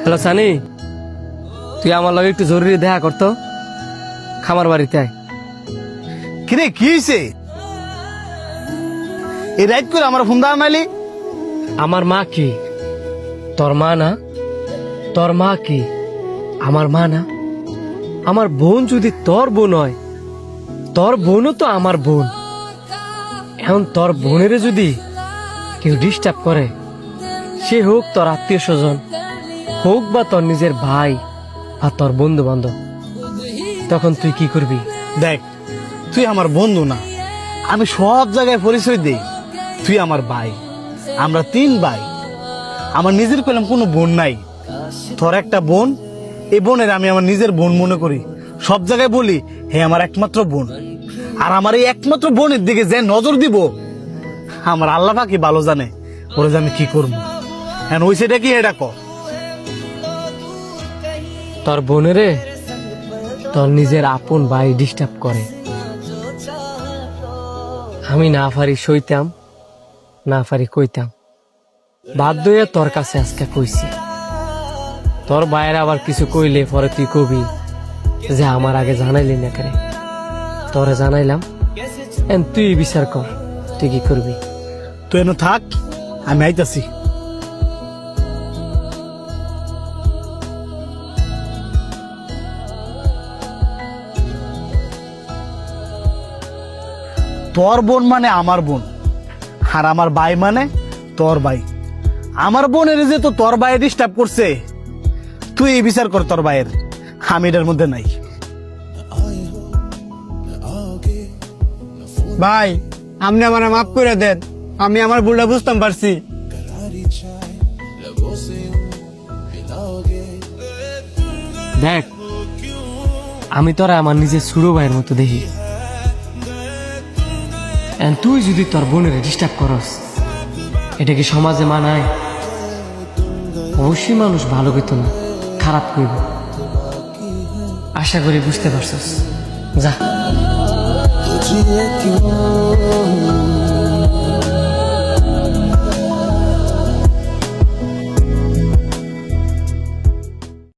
Hello Sunny, তুই আমার লগে একটু জরুরি দেখা করতো খামার বাড়িতে আয়। কিরে কি হয়েছে? এই রাইট করে আমার ফোন দা মাইলি। আমার মা কি তোর মা না? তোর মা কি আমার মা না? আমার বোন যদি তোর বোন হয়, তোর বোনও তো আমার বোন। এখন তোর বোনের যদি কেউ ডিস্টার্ব করে, সে হোক তোর আত্মীয় স্বজন, হোক বা তোর নিজের ভাই বা তোর বন্ধু বান্ধব, তখন তুই কি করবি? দেখ, তুই আমার বন্ধু না, আমি সব জায়গায় পরিচয় দেই। তুই আমার ভাই, আমরা 3 ভাই। আমার নিজের পেলাম কোনো বোন নাই। তোর একটা বোন, এই বোনের আমি আমার নিজের বোন মনে করি। সব জায়গায় বলি হে আমার একমাত্র বোন। আর আমার এই একমাত্র বোনের দিকে যে নজর দিব, আমার আল্লাহ পাকি ভালো জানে ওরে যে আমি কি করবো। হ্যাঁ ওই সেটা কি এটা ক। তোর বোনেরে তোর নিজের আপন ভাই ডিস্টার্ব করে। আমি না পারি সইতাম, না পারি কইতাম, বাধ্য হয়ে তোর কাছে আজকে কইছি। তোর বাইরে আবার কিছু কইলে পরে তুই কবি যে আমার আগে জানাইলি না কেন। তোরে জানাইলাম, তুই বিচার কর তুই কি করবি। তুই এনে থাক, আমি আইতাছি। তোর বোন মানে আমার বোন, আর আমার ভাই মানে তোর ভাই। আমার বোনের যে তো তোর ভাই ডিস্টার্ব করছে, তুই এই বিচার কর তোর ভাইয়ের। আমি এটার মধ্যে নাই। ভাই, আপনি আমার মাফ করে দেন, আমি আমার ভুলটা বুঝতাম পারছি। দেখ, আমি তোরা আমার নিজের ছোড়ো ভাইয়ের মতো দেখি। তুই যদি তোর বোনের ডিস্টার্ব করস, এটা কি সমাজে মানায়? অবশ্যই মানুষ ভালো কইতো না, খারাপ কইব। আশা করি বুঝতে পারছস। যা।